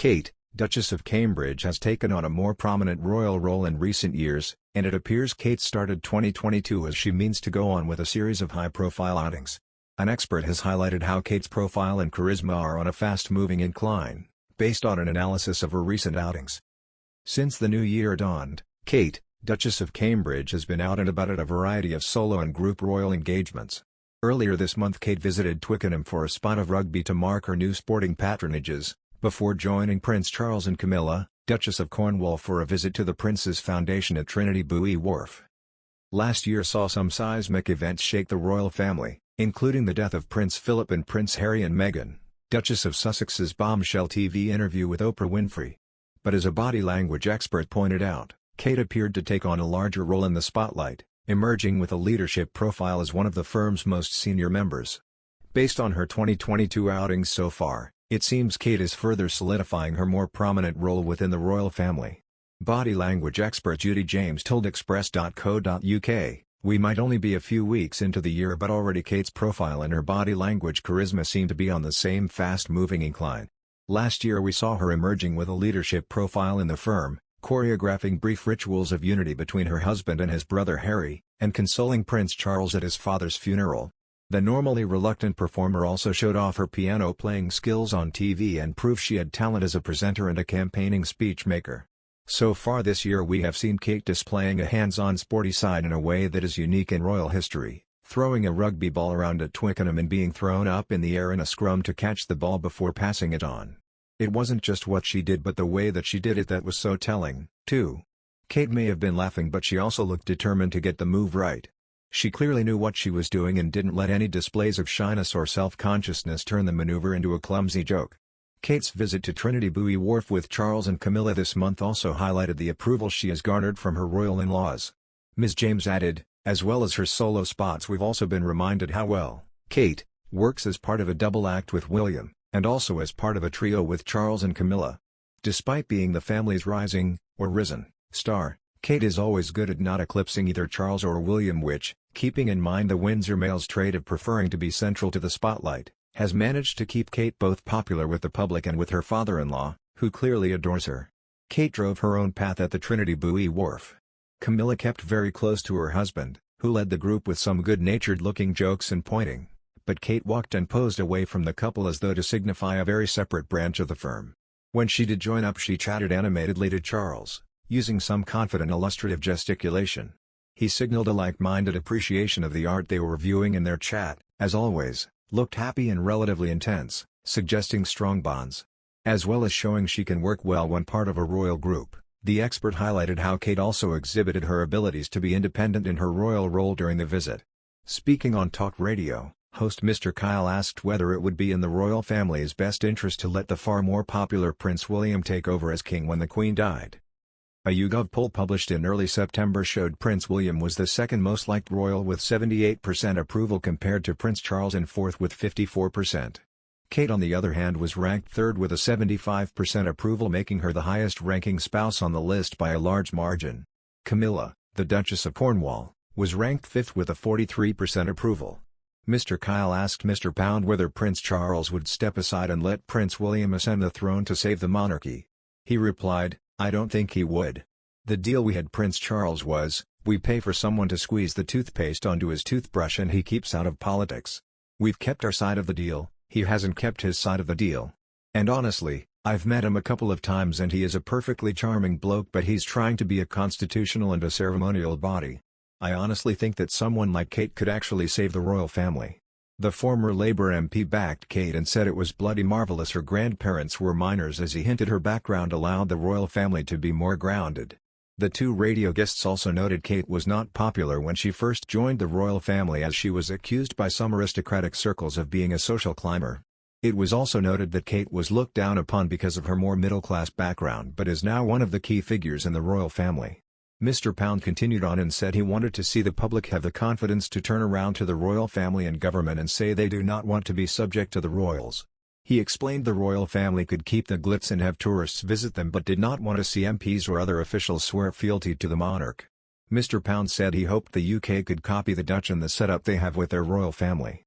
Kate, Duchess of Cambridge has taken on a more prominent royal role in recent years, and it appears Kate started 2022 as she means to go on with a series of high-profile outings. An expert has highlighted how Kate's profile and charisma are on a fast-moving incline, based on an analysis of her recent outings. Since the new year dawned, Kate, Duchess of Cambridge has been out and about at a variety of solo and group royal engagements. Earlier this month Kate visited Twickenham for a spot of rugby to mark her new sporting patronages, before joining Prince Charles and Camilla, Duchess of Cornwall for a visit to the Prince's foundation at Trinity Buoy Wharf. Last year saw some seismic events shake the royal family, including the death of Prince Philip and Prince Harry and Meghan, Duchess of Sussex's bombshell TV interview with Oprah Winfrey. But as a body language expert pointed out, Kate appeared to take on a larger role in the spotlight, emerging with a leadership profile as one of the firm's most senior members. Based on her 2022 outings so far, it seems Kate is further solidifying her more prominent role within the royal family. Body language expert Judy James told Express.co.uk, "We might only be a few weeks into the year but already Kate's profile and her body language charisma seem to be on the same fast-moving incline. Last year we saw her emerging with a leadership profile in the firm, choreographing brief rituals of unity between her husband and his brother Harry, and consoling Prince Charles at his father's funeral. The normally reluctant performer also showed off her piano-playing skills on TV and proved she had talent as a presenter and a campaigning speechmaker. So far this year we have seen Kate displaying a hands-on sporty side in a way that is unique in royal history, throwing a rugby ball around at Twickenham and being thrown up in the air in a scrum to catch the ball before passing it on. It wasn't just what she did but the way that she did it that was so telling, too. Kate may have been laughing but she also looked determined to get the move right. She clearly knew what she was doing and didn't let any displays of shyness or self-consciousness turn the maneuver into a clumsy joke." Kate's visit to Trinity Buoy Wharf with Charles and Camilla this month also highlighted the approval she has garnered from her royal in-laws. Ms. James added, "As well as her solo spots we've also been reminded how well Kate works as part of a double act with William, and also as part of a trio with Charles and Camilla. Despite being the family's rising, or risen, star, Kate is always good at not eclipsing either Charles or William which, keeping in mind the Windsor male's trait of preferring to be central to the spotlight, has managed to keep Kate both popular with the public and with her father-in-law, who clearly adores her." Kate drove her own path at the Trinity Buoy Wharf. Camilla kept very close to her husband, who led the group with some good-natured looking jokes and pointing, but Kate walked and posed away from the couple as though to signify a very separate branch of the firm. When she did join up she chatted animatedly to Charles, using some confident illustrative gesticulation. He signaled a like-minded appreciation of the art they were viewing, and their chat, as always, looked happy and relatively intense, suggesting strong bonds. As well as showing she can work well when part of a royal group, the expert highlighted how Kate also exhibited her abilities to be independent in her royal role during the visit. Speaking on talk radio, host Mr. Kyle asked whether it would be in the royal family's best interest to let the far more popular Prince William take over as king when the Queen died. A YouGov poll published in early September showed Prince William was the second most liked royal with 78% approval compared to Prince Charles and fourth with 54%. Kate on the other hand was ranked third with a 75% approval, making her the highest-ranking spouse on the list by a large margin. Camilla, the Duchess of Cornwall, was ranked fifth with a 43% approval. Mr. Kyle asked Mr. Pound whether Prince Charles would step aside and let Prince William ascend the throne to save the monarchy. He replied, "I don't think he would. The deal we had Prince Charles was, we pay for someone to squeeze the toothpaste onto his toothbrush and he keeps out of politics. We've kept our side of the deal, he hasn't kept his side of the deal. And honestly, I've met him a couple of times and he is a perfectly charming bloke, but he's trying to be a constitutional and a ceremonial body. I honestly think that someone like Kate could actually save the royal family." The former Labour MP backed Kate and said it was bloody marvellous her grandparents were minors, as he hinted her background allowed the royal family to be more grounded. The two radio guests also noted Kate was not popular when she first joined the royal family, as she was accused by some aristocratic circles of being a social climber. It was also noted that Kate was looked down upon because of her more middle-class background but is now one of the key figures in the royal family. Mr. Pound continued on and said he wanted to see the public have the confidence to turn around to the royal family and government and say they do not want to be subject to the royals. He explained the royal family could keep the glitz and have tourists visit them but did not want to see MPs or other officials swear fealty to the monarch. Mr. Pound said he hoped the UK could copy the Dutch and the setup they have with their royal family.